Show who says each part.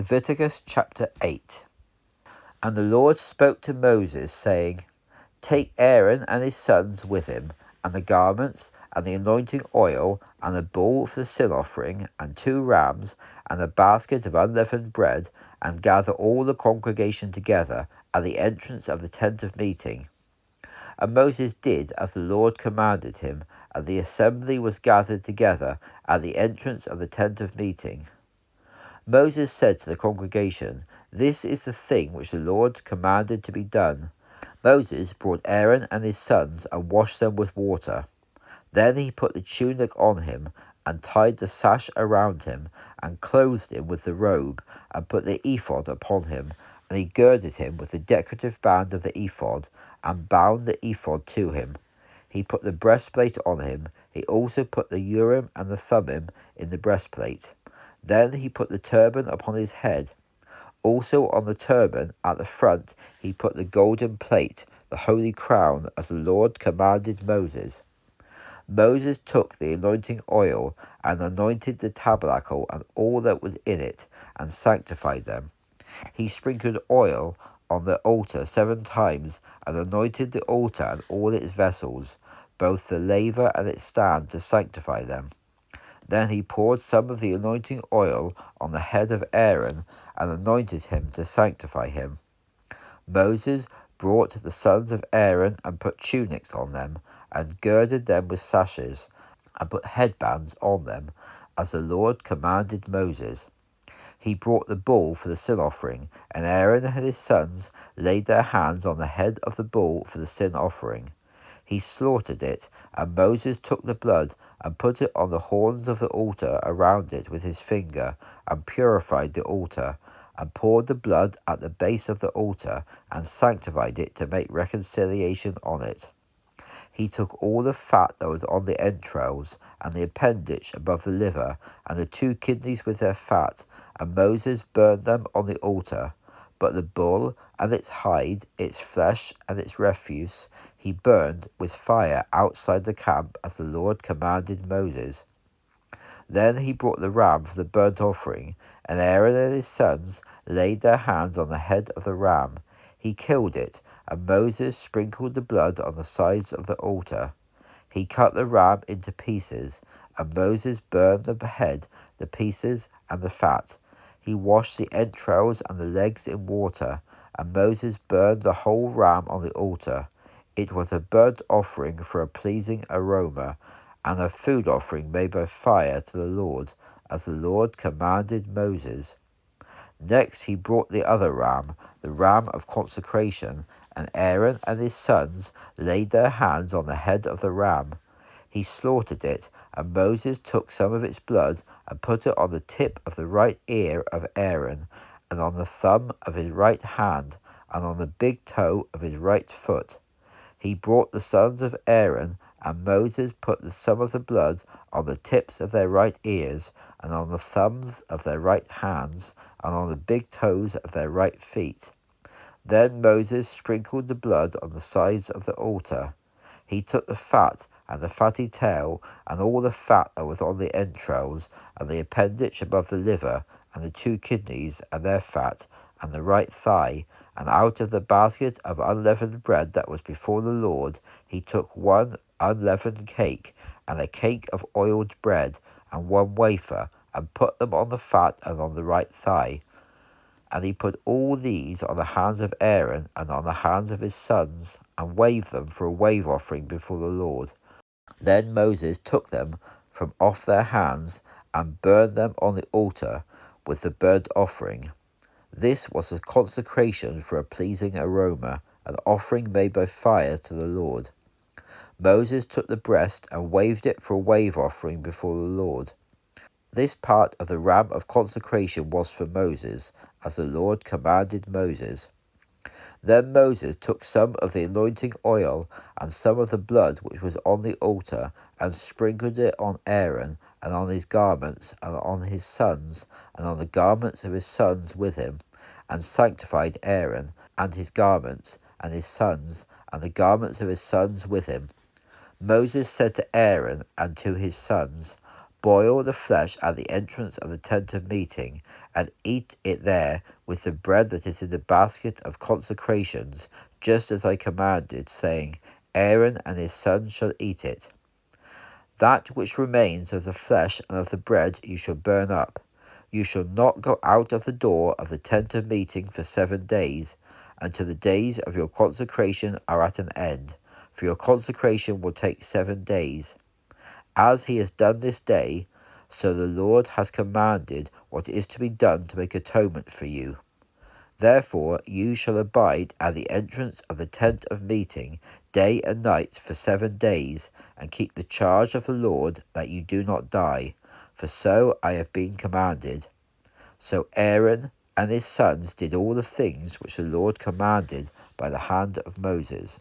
Speaker 1: Leviticus chapter 8. And the Lord spoke to Moses, saying, Take Aaron and his sons with him, and the garments, and the anointing oil, and the bull for the sin offering, and 2 rams, and a basket of unleavened bread, and gather all the congregation together at the entrance of the tent of meeting. And Moses did as the Lord commanded him, and the assembly was gathered together at the entrance of the tent of meeting. Moses said to the congregation, This is the thing which the Lord commanded to be done. Moses brought Aaron and his sons and washed them with water. Then he put the tunic on him, and tied the sash around him, and clothed him with the robe, and put the ephod upon him, and he girded him with the decorative band of the ephod, and bound the ephod to him. He put the breastplate on him. He also put the Urim and the Thummim in the breastplate. Then he put the turban upon his head. Also on the turban at the front he put the golden plate, the holy crown, as the Lord commanded Moses. Moses took the anointing oil and anointed the tabernacle and all that was in it, and sanctified them. He sprinkled oil on the altar 7 times, and anointed the altar and all its vessels, both the laver and its stand, to sanctify them. Then he poured some of the anointing oil on the head of Aaron, and anointed him to sanctify him. Moses brought the sons of Aaron and put tunics on them, and girded them with sashes, and put headbands on them, as the Lord commanded Moses. He brought the bull for the sin offering, and Aaron and his sons laid their hands on the head of the bull for the sin offering. He slaughtered it, and Moses took the blood and put it on the horns of the altar around it with his finger, and purified the altar, and poured the blood at the base of the altar, and sanctified it to make reconciliation on it. He took all the fat that was on the entrails, and the appendage above the liver, and the 2 kidneys with their fat, and Moses burned them on the altar. But the bull and its hide, its flesh and its refuse, he burned with fire outside the camp, as the Lord commanded Moses. Then he brought the ram for the burnt offering, and Aaron and his sons laid their hands on the head of the ram. He killed it, and Moses sprinkled the blood on the sides of the altar. He cut the ram into pieces, and Moses burned the head, the pieces, and the fat. He washed the entrails and the legs in water, and Moses burned the whole ram on the altar. It was a burnt offering for a pleasing aroma, and a food offering made by fire to the Lord, as the Lord commanded Moses. Next he brought the other ram, the ram of consecration, and Aaron and his sons laid their hands on the head of the ram. He slaughtered it, and Moses took some of its blood and put it on the tip of the right ear of Aaron, and on the thumb of his right hand, and on the big toe of his right foot. He brought the sons of Aaron, and Moses put some of the blood on the tips of their right ears, and on the thumbs of their right hands, and on the big toes of their right feet. Then Moses sprinkled the blood on the sides of the altar. He took the fat and the fatty tail, and all the fat that was on the entrails, and the appendage above the liver, and the 2 kidneys and their fat, and the right thigh, and out of the basket of unleavened bread that was before the Lord, he took 1 unleavened cake, and a cake of oiled bread, and 1 wafer, and put them on the fat and on the right thigh. And he put all these on the hands of Aaron and on the hands of his sons, and waved them for a wave offering before the Lord. Then Moses took them from off their hands, and burned them on the altar with the burnt offering. This was a consecration for a pleasing aroma, an offering made by fire to the Lord. Moses took the breast and waved it for a wave offering before the Lord. This part of the ram of consecration was for Moses, as the Lord commanded Moses. Then Moses took some of the anointing oil and some of the blood which was on the altar, and sprinkled it on Aaron, and on his garments, and on his sons, and on the garments of his sons with him, and sanctified Aaron, and his garments, and his sons, and the garments of his sons with him. Moses said to Aaron and to his sons, Boil the flesh at the entrance of the tent of meeting, and eat it there with the bread that is in the basket of consecrations, just as I commanded, saying, Aaron and his sons shall eat it. That which remains of the flesh and of the bread you shall burn up. You shall not go out of the door of the tent of meeting for 7 days, until the days of your consecration are at an end, for your consecration will take 7 days. As he has done this day, so the Lord has commanded what is to be done to make atonement for you. Therefore you shall abide at the entrance of the tent of meeting day and night for 7 days, and keep the charge of the Lord, that you do not die, for so I have been commanded. So Aaron and his sons did all the things which the Lord commanded by the hand of Moses.